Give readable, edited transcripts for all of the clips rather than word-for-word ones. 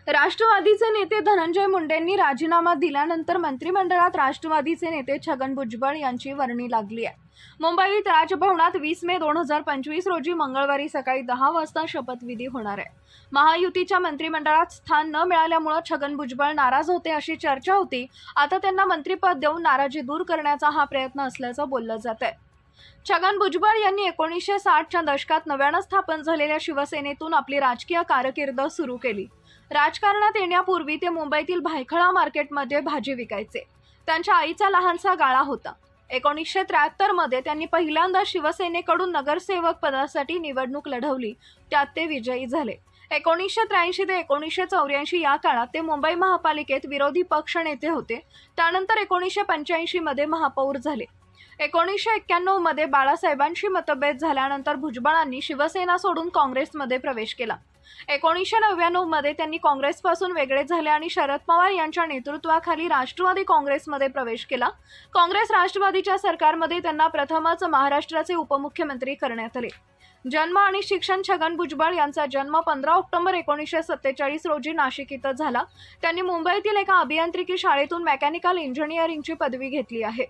राष्ट्रवादीचे नेते धनंजय मुंडेंनी राजीनामा दिल्यानंतर मंत्रिमंडळात राष्ट्रवादीचे नेते छगन भुजबळ यांची वर्णी लागली आहे। मुंबईत राजभवनात 20 मे 2025 रोजी मंगळवारी सकाळी 10 वाजता शपथविधी होणार आहे। महायुतीच्या मंत्रिमंडळात स्थान न मिळाल्यामुळे छगन भुजबळ नाराज होते अशी चर्चा होती। आता त्यांना मंत्रिपद देऊन नाराजी दूर करण्याचा हा प्रयत्न असल्याचं बोललं जात आहे। छगन भुजबळ यांनी 1960च्या दशकात नव्यानं स्थापन झालेल्या शिवसेनेतून आपली राजकीय कारकीर्द सुरू केली। राजकारणात येण्यापूर्वी ते मुंबईतील भायखळा मार्केटमध्ये भाजी विकायचे। त्यांच्या आईचा लहानसा गाळा होता। 1973 मध्ये त्यांनी पहिल्यांदा शिवसेनेकडून नगरसेवक पदासाठी निवडणूक लढवली, त्यात ते विजयी झाले। 1983 ते 1984 या काळात ते मुंबई महापालिकेत विरोधी पक्ष नेते होते। त्यानंतर 1985 मध्ये महापौर झाले। 1991 मध्ये बाळासाहेबांशी मतभेद झाल्यानंतर भुजबळांनी शिवसेना सोडून काँग्रेसमध्ये प्रवेश केला। 1999 मध्ये त्यांनी काँग्रेसपासून वेगळे झाले आणि शरद पवार यांच्या नेतृत्वाखाली राष्ट्रवादी काँग्रेसमध्ये प्रवेश केला। काँग्रेस राष्ट्रवादीच्या सरकारमध्ये त्यांना प्रथमच महाराष्ट्राचे उपमुख्यमंत्री करण्यात आले। जन्म आणि शिक्षण छगन भुजबळ यांचा जन्म 15 ऑक्टोबर 1947 रोजी नाशिक इथं झाला। त्यांनी मुंबईतील एका अभियांत्रिकी शाळेतून मेकॅनिकल इंजिनिअरिंगची पदवी घेतली आहे।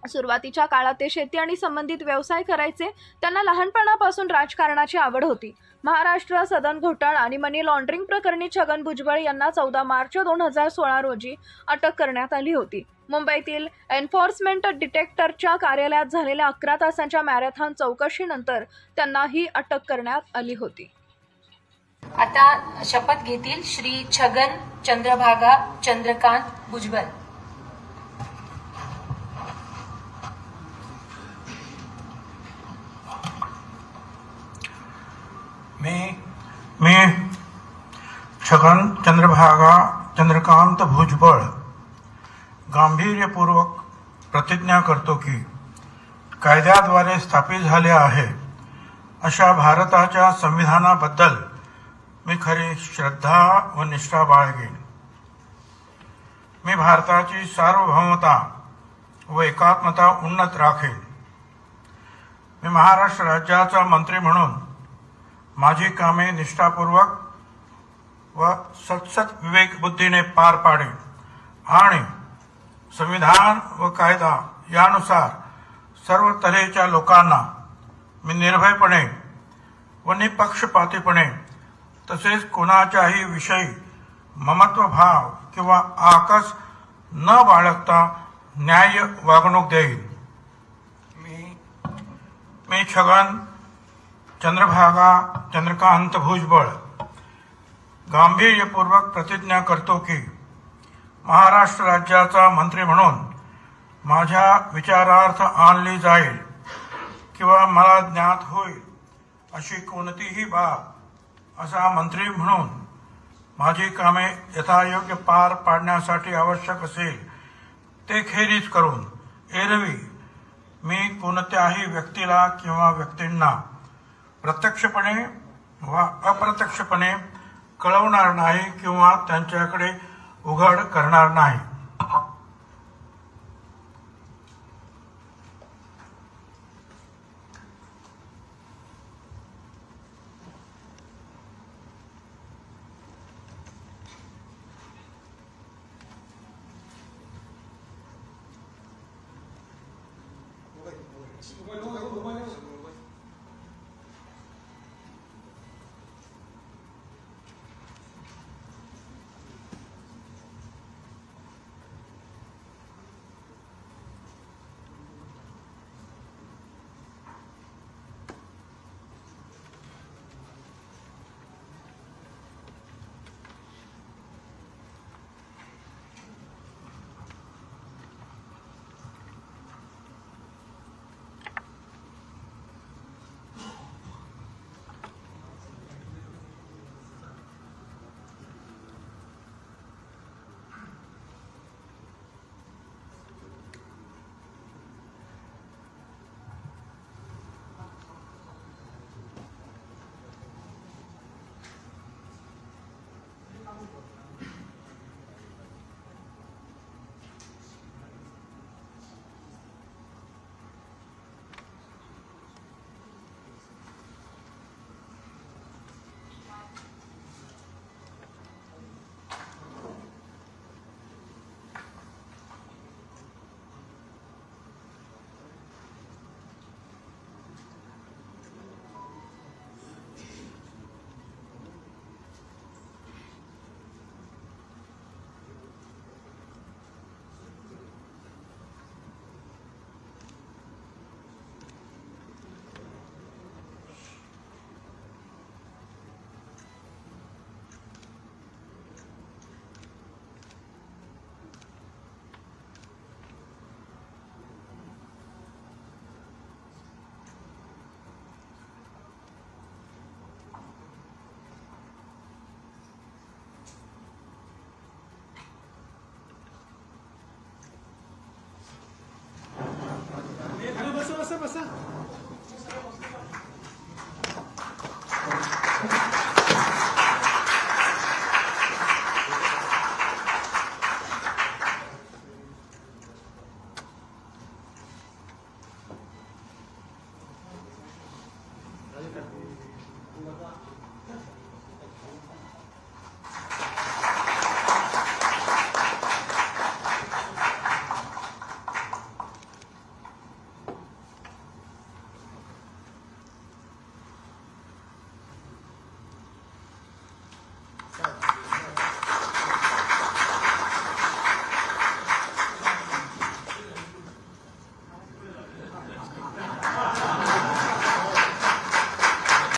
सुरुवातीच्या काळात ते शेती आणि संबंधित व्यवसाय करायचे। त्यांना लहानपणापासून राजकारणाची आवड होती। महाराष्ट्र सदन घोटाळा आणि मनी लॉन्ड्रिंग प्रकरणी छगन भुजबळ यांना 14 मार्च 2016 रोजी अटक करण्यात आली होती। मुंबईतील एन्फोर्समेंट डिटेक्टरच्या कार्यालयात झालेल्या 11 तासांच्या मॅरेथॉन चौकशीनंतर त्यांना ही अटक करण्यात आली होती। आता शपथ घेतील श्री छगन चंद्रभागा चंद्रकांत भुजबळ। मी छगन चंद्रभागा चंद्रकांत भुजबळ गांभीर्यपूर्वक प्रतिज्ञा करतो की कायद्याद्वारे स्थापित झाले आहे अशा भारताच्या संविधानाबद्दल मी खरी श्रद्धा व निष्ठा बाळगेन। मी भारताची सार्वभौमता व एकात्मता उन्नत राखेन। मी महाराष्ट्र राज्याचा मंत्री म्हणून माझी कामे निष्ठापूर्वक व सतसत विवेक बुद्धीने पार पाडेन आणि संविधान व कायदा यानुसार सर्व तऱ्हेच्या लोकांना मी निर्भयपणे व निपक्षपातीपणे तसेच कोणाच्याही विषयी ममत्वभाव किंवा आकस न बाळगता न्याय्य वागणूक देईन। मी छगन चंद्रभागा चंद्रकांत भुजबळ गांभीर्यपूर्वक प्रतिज्ञा करतो की महाराष्ट्र राज्याचा मंत्री म्हणून माझ्या विचारार्थ आणली जाईल किंवा मला ज्ञात होईल अशी कोणतीही बाब असा मंत्री म्हणून माझी कामे यथायोग्य पार पाडण्यासाठी आवश्यक असेल ते खेरीज करून एरवी मी कोणत्याही व्यक्तीला किंवा व्यक्तींना प्रत्यक्षपणे वा अप्रत्यक्षपणे कळवणार नाही किंवा त्यांच्याकडे उघड करणार नाही। संघाचा